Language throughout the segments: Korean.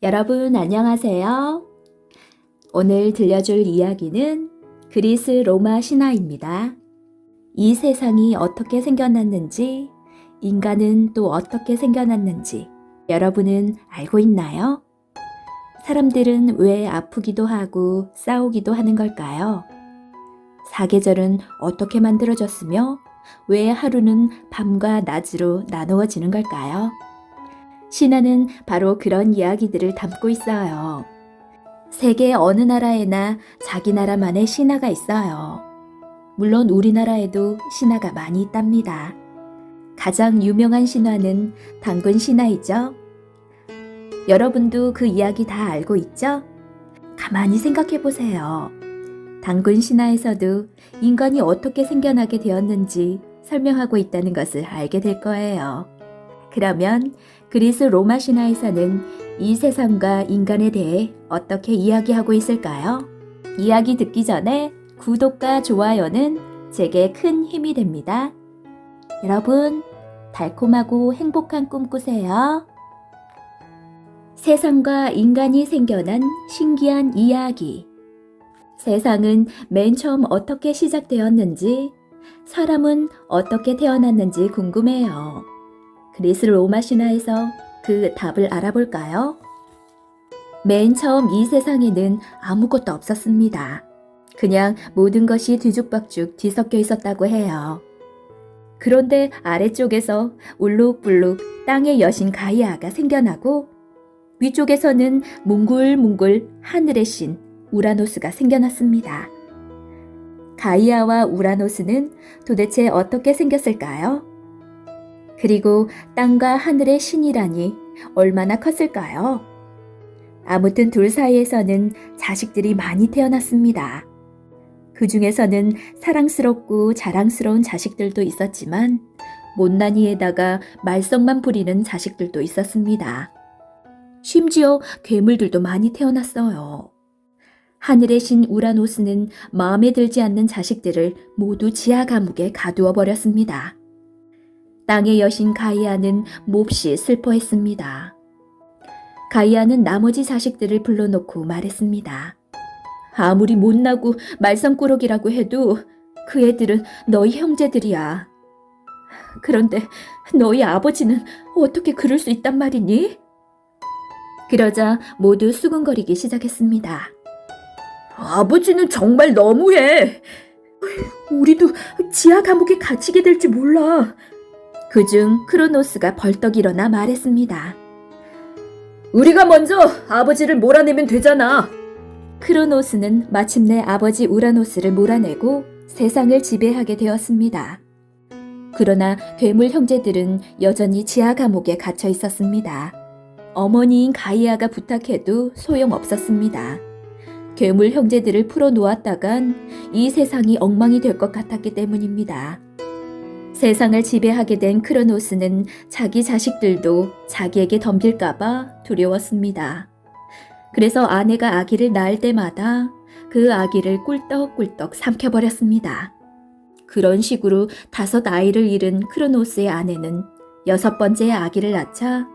여러분 안녕하세요. 오늘 들려줄 이야기는 그리스 로마 신화입니다. 이 세상이 어떻게 생겨났는지, 인간은 또 어떻게 생겨났는지 여러분은 알고 있나요? 사람들은 왜 아프기도 하고 싸우기도 하는 걸까요? 사계절은 어떻게 만들어졌으며 왜 하루는 밤과 낮으로 나누어지는 걸까요? 신화는 바로 그런 이야기들을 담고 있어요. 세계 어느 나라에나 자기 나라만의 신화가 있어요. 물론 우리나라에도 신화가 많이 있답니다. 가장 유명한 신화는 단군 신화이죠. 여러분도 그 이야기 다 알고 있죠? 가만히 생각해 보세요. 단군 신화에서도 인간이 어떻게 생겨나게 되었는지 설명하고 있다는 것을 알게 될 거예요. 그러면 그리스 로마 신화에서는 이 세상과 인간에 대해 어떻게 이야기하고 있을까요? 이야기 듣기 전에 구독과 좋아요는 제게 큰 힘이 됩니다. 여러분, 달콤하고 행복한 꿈 꾸세요. 세상과 인간이 생겨난 신기한 이야기. 세상은 맨 처음 어떻게 시작되었는지, 사람은 어떻게 태어났는지 궁금해요. 그리스 로마 신화에서 그 답을 알아볼까요? 맨 처음 이 세상에는 아무것도 없었습니다. 그냥 모든 것이 뒤죽박죽 뒤섞여 있었다고 해요. 그런데 아래쪽에서 울룩불룩 땅의 여신 가이아가 생겨나고 위쪽에서는 뭉글뭉글 하늘의 신 우라노스가 생겨났습니다. 가이아와 우라노스는 도대체 어떻게 생겼을까요? 그리고 땅과 하늘의 신이라니 얼마나 컸을까요? 아무튼 둘 사이에서는 자식들이 많이 태어났습니다. 그 중에서는 사랑스럽고 자랑스러운 자식들도 있었지만 못난이에다가 말썽만 부리는 자식들도 있었습니다. 심지어 괴물들도 많이 태어났어요. 하늘의 신 우라노스는 마음에 들지 않는 자식들을 모두 지하 감옥에 가두어 버렸습니다. 땅의 여신 가이아는 몹시 슬퍼했습니다. 가이아는 나머지 자식들을 불러놓고 말했습니다. 아무리 못나고 말썽꾸러기라고 해도 그 애들은 너희 형제들이야. 그런데 너희 아버지는 어떻게 그럴 수 있단 말이니? 그러자 모두 수군거리기 시작했습니다. 아버지는 정말 너무해. 우리도 지하 감옥에 갇히게 될지 몰라. 그중 크로노스가 벌떡 일어나 말했습니다. 우리가 먼저 아버지를 몰아내면 되잖아. 크로노스는 마침내 아버지 우라노스를 몰아내고 세상을 지배하게 되었습니다. 그러나 괴물 형제들은 여전히 지하 감옥에 갇혀 있었습니다. 어머니인 가이아가 부탁해도 소용없었습니다. 괴물 형제들을 풀어놓았다간 이 세상이 엉망이 될 것 같았기 때문입니다. 세상을 지배하게 된 크로노스는 자기 자식들도 자기에게 덤빌까봐 두려웠습니다. 그래서 아내가 아기를 낳을 때마다 그 아기를 꿀떡꿀떡 삼켜버렸습니다. 그런 식으로 5 아이를 잃은 크로노스의 아내는 6번째 아기를 낳자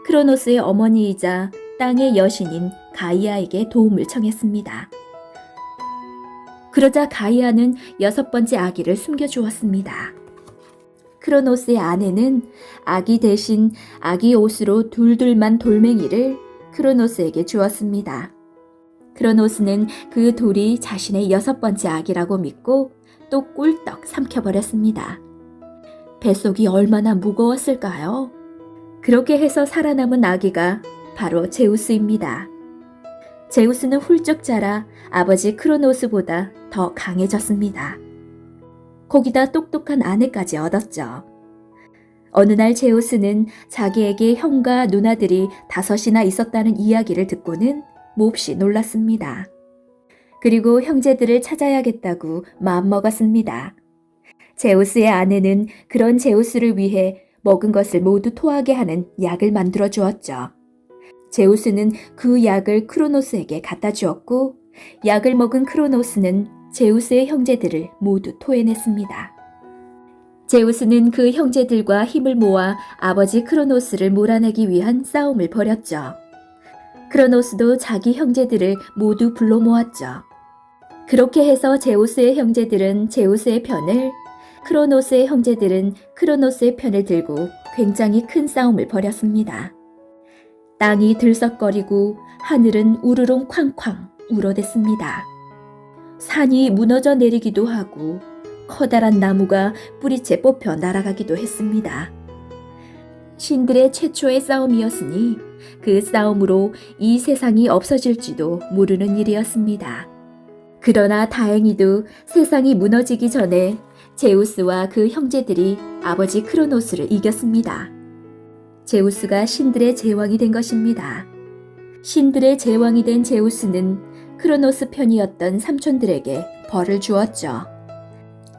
크로노스의 어머니이자 땅의 여신인 가이아에게 도움을 청했습니다. 그러자 가이아는 6번째 아기를 숨겨주었습니다. 크로노스의 아내는 아기 대신 아기 옷으로 둘둘만 돌멩이를 크로노스에게 주었습니다. 크로노스는 그 돌이 자신의 6번째 아기라고 믿고 또 꿀떡 삼켜버렸습니다. 뱃속이 얼마나 무거웠을까요? 그렇게 해서 살아남은 아기가 바로 제우스입니다. 제우스는 훌쩍 자라 아버지 크로노스보다 더 강해졌습니다. 거기다 똑똑한 아내까지 얻었죠. 어느 날 제우스는 자기에게 형과 누나들이 5이나 있었다는 이야기를 듣고는 몹시 놀랐습니다. 그리고 형제들을 찾아야겠다고 마음먹었습니다. 제우스의 아내는 그런 제우스를 위해 먹은 것을 모두 토하게 하는 약을 만들어 주었죠. 제우스는 그 약을 크로노스에게 갖다 주었고 약을 먹은 크로노스는 제우스의 형제들을 모두 토해냈습니다. 제우스는 그 형제들과 힘을 모아 아버지 크로노스를 몰아내기 위한 싸움을 벌였죠. 크로노스도 자기 형제들을 모두 불러 모았죠. 그렇게 해서 제우스의 형제들은 제우스의 편을, 크로노스의 형제들은 크로노스의 편을 들고 굉장히 큰 싸움을 벌였습니다. 땅이 들썩거리고 하늘은 우르릉 쾅쾅 울어댔습니다. 산이 무너져 내리기도 하고 커다란 나무가 뿌리채 뽑혀 날아가기도 했습니다. 신들의 최초의 싸움이었으니 그 싸움으로 이 세상이 없어질지도 모르는 일이었습니다. 그러나 다행히도 세상이 무너지기 전에 제우스와 그 형제들이 아버지 크로노스를 이겼습니다. 제우스가 신들의 제왕이 된 것입니다. 신들의 제왕이 된 제우스는 크로노스 편이었던 삼촌들에게 벌을 주었죠.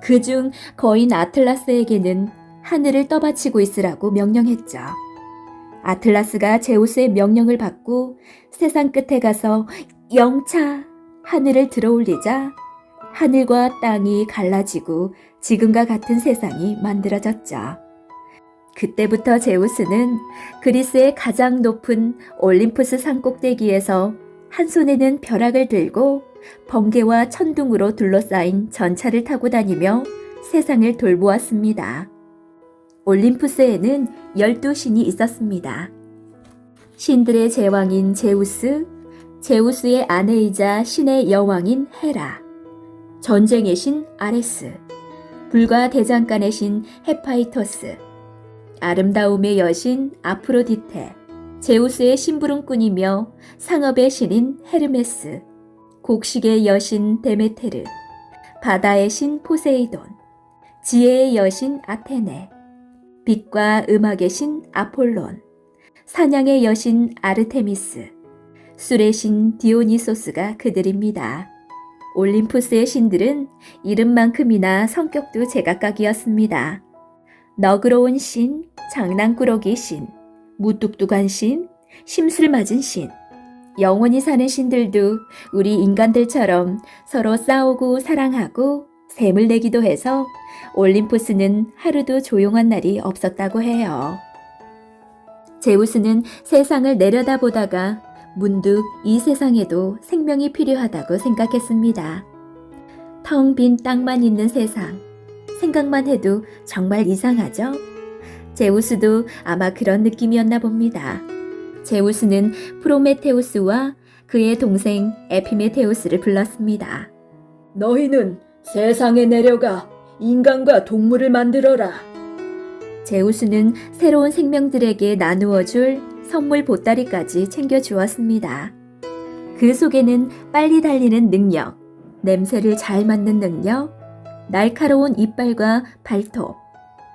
그중 거인 아틀라스에게는 하늘을 떠받치고 있으라고 명령했죠. 아틀라스가 제우스의 명령을 받고 세상 끝에 가서 영차 하늘을 들어올리자 하늘과 땅이 갈라지고 지금과 같은 세상이 만들어졌죠. 그때부터 제우스는 그리스의 가장 높은 올림푸스 산 꼭대기에서 한 손에는 벼락을 들고 번개와 천둥으로 둘러싸인 전차를 타고 다니며 세상을 돌보았습니다. 올림푸스에는 12신이 있었습니다. 신들의 제왕인 제우스, 제우스의 아내이자 신의 여왕인 헤라, 전쟁의 신 아레스, 불과 대장간의 신 헤파이토스, 아름다움의 여신 아프로디테, 제우스의 심부름꾼이며 상업의 신인 헤르메스, 곡식의 여신 데메테르, 바다의 신 포세이돈, 지혜의 여신 아테네, 빛과 음악의 신 아폴론, 사냥의 여신 아르테미스, 술의 신 디오니소스가 그들입니다. 올림푸스의 신들은 이름만큼이나 성격도 제각각이었습니다. 너그러운 신, 장난꾸러기 신, 무뚝뚝한 신, 심술 맞은 신, 영원히 사는 신들도 우리 인간들처럼 서로 싸우고 사랑하고 샘을 내기도 해서 올림푸스는 하루도 조용한 날이 없었다고 해요. 제우스는 세상을 내려다보다가 문득 이 세상에도 생명이 필요하다고 생각했습니다. 텅 빈 땅만 있는 세상, 생각만 해도 정말 이상하죠? 제우스도 아마 그런 느낌이었나 봅니다. 제우스는 프로메테우스와 그의 동생 에피메테우스를 불렀습니다. 너희는 세상에 내려가 인간과 동물을 만들어라. 제우스는 새로운 생명들에게 나누어 줄 선물 보따리까지 챙겨주었습니다. 그 속에는 빨리 달리는 능력, 냄새를 잘 맡는 능력, 날카로운 이빨과 발톱,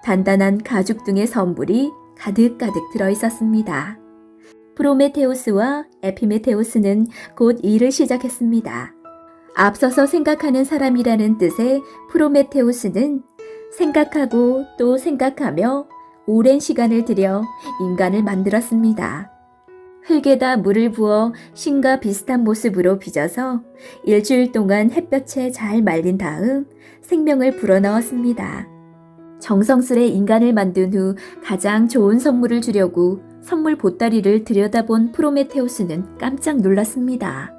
단단한 가죽 등의 선물이 가득가득 들어있었습니다. 프로메테우스와 에피메테우스는 곧 일을 시작했습니다. 앞서서 생각하는 사람이라는 뜻의 프로메테우스는 생각하고 또 생각하며 오랜 시간을 들여 인간을 만들었습니다. 흙에다 물을 부어 신과 비슷한 모습으로 빚어서 일주일 동안 햇볕에 잘 말린 다음 생명을 불어넣었습니다. 정성스레 인간을 만든 후 가장 좋은 선물을 주려고 선물 보따리를 들여다본 프로메테우스는 깜짝 놀랐습니다.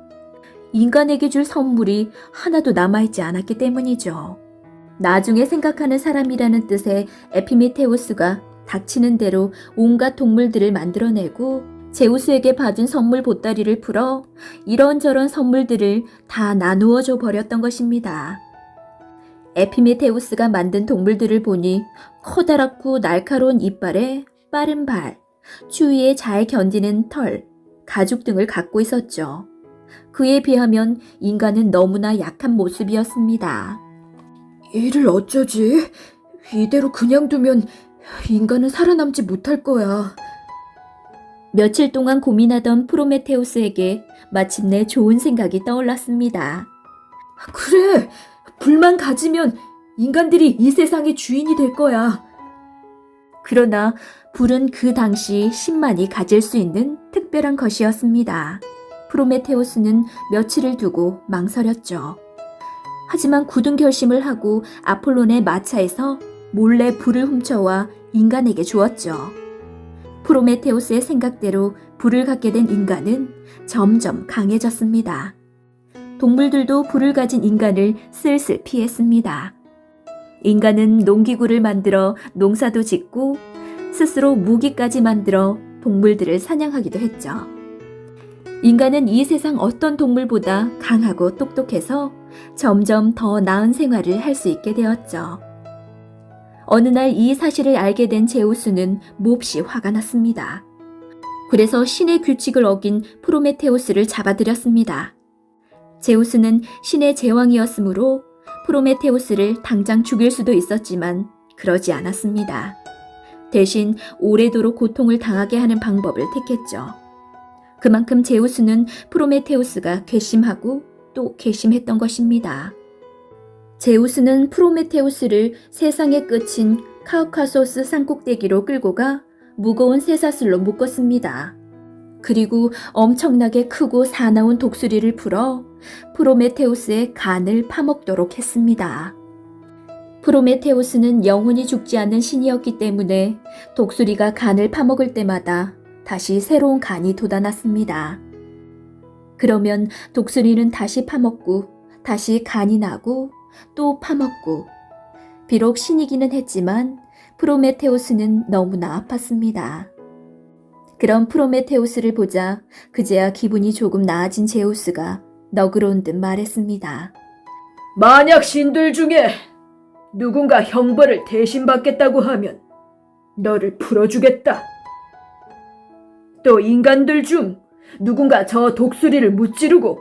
인간에게 줄 선물이 하나도 남아있지 않았기 때문이죠. 나중에 생각하는 사람이라는 뜻의 에피메테우스가 닥치는 대로 온갖 동물들을 만들어내고 제우스에게 받은 선물 보따리를 풀어 이런저런 선물들을 다 나누어 줘 버렸던 것입니다. 에피메테우스가 만든 동물들을 보니 커다랗고 날카로운 이빨에 빠른 발, 추위에 잘 견디는 털, 가죽 등을 갖고 있었죠. 그에 비하면 인간은 너무나 약한 모습이었습니다. 이를 어쩌지? 이대로 그냥 두면 인간은 살아남지 못할 거야. 며칠 동안 고민하던 프로메테우스에게 마침내 좋은 생각이 떠올랐습니다. 그래, 불만 가지면 인간들이 이 세상의 주인이 될 거야. 그러나 불은 그 당시 신만이 가질 수 있는 특별한 것이었습니다. 프로메테우스는 며칠을 두고 망설였죠. 하지만 굳은 결심을 하고 아폴론의 마차에서 몰래 불을 훔쳐와 인간에게 주었죠. 프로메테우스의 생각대로 불을 갖게 된 인간은 점점 강해졌습니다. 동물들도 불을 가진 인간을 슬슬 피했습니다. 인간은 농기구를 만들어 농사도 짓고 스스로 무기까지 만들어 동물들을 사냥하기도 했죠. 인간은 이 세상 어떤 동물보다 강하고 똑똑해서 점점 더 나은 생활을 할 수 있게 되었죠. 어느 날 이 사실을 알게 된 제우스는 몹시 화가 났습니다. 그래서 신의 규칙을 어긴 프로메테우스를 잡아들였습니다. 제우스는 신의 제왕이었으므로 프로메테우스를 당장 죽일 수도 있었지만 그러지 않았습니다. 대신 오래도록 고통을 당하게 하는 방법을 택했죠. 그만큼 제우스는 프로메테우스가 괘씸하고 또 괘씸했던 것입니다. 제우스는 프로메테우스를 세상의 끝인 카우카소스 산꼭대기로 끌고 가 무거운 쇠사슬로 묶었습니다. 그리고 엄청나게 크고 사나운 독수리를 풀어 프로메테우스의 간을 파먹도록 했습니다. 프로메테우스는 영원히 죽지 않는 신이었기 때문에 독수리가 간을 파먹을 때마다 다시 새로운 간이 돋아났습니다. 그러면 독수리는 다시 파먹고 다시 간이 나고 또 파먹고, 비록 신이기는 했지만 프로메테우스는 너무나 아팠습니다. 그런 프로메테우스를 보자 그제야 기분이 조금 나아진 제우스가 너그러운 듯 말했습니다. 만약 신들 중에 누군가 형벌을 대신 받겠다고 하면 너를 풀어주겠다. 또 인간들 중 누군가 저 독수리를 무찌르고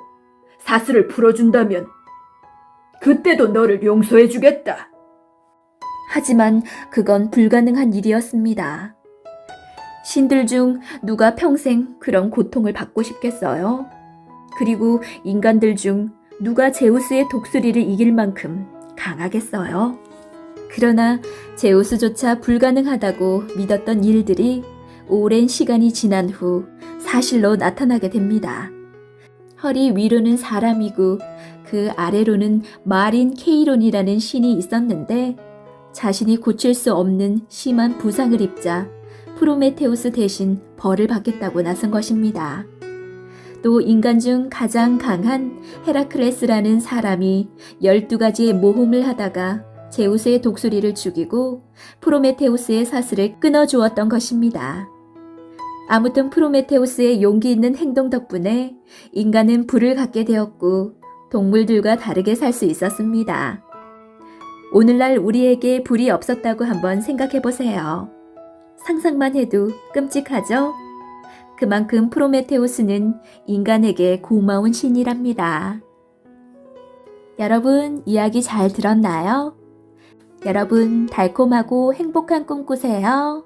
사슬을 풀어준다면 그때도 너를 용서해주겠다. 하지만 그건 불가능한 일이었습니다. 신들 중 누가 평생 그런 고통을 받고 싶겠어요? 그리고 인간들 중 누가 제우스의 독수리를 이길 만큼 강하겠어요? 그러나 제우스조차 불가능하다고 믿었던 일들이 오랜 시간이 지난 후 사실로 나타나게 됩니다. 허리 위로는 사람이고 그 아래로는 마린 케이론이라는 신이 있었는데 자신이 고칠 수 없는 심한 부상을 입자 프로메테우스 대신 벌을 받겠다고 나선 것입니다. 또 인간 중 가장 강한 헤라클레스라는 사람이 12가지의 모험을 하다가 제우스의 독수리를 죽이고 프로메테우스의 사슬을 끊어주었던 것입니다. 아무튼 프로메테우스의 용기 있는 행동 덕분에 인간은 불을 갖게 되었고 동물들과 다르게 살 수 있었습니다. 오늘날 우리에게 불이 없었다고 한번 생각해 보세요. 상상만 해도 끔찍하죠? 그만큼 프로메테우스는 인간에게 고마운 신이랍니다. 여러분, 이야기 잘 들었나요? 여러분, 달콤하고 행복한 꿈 꾸세요.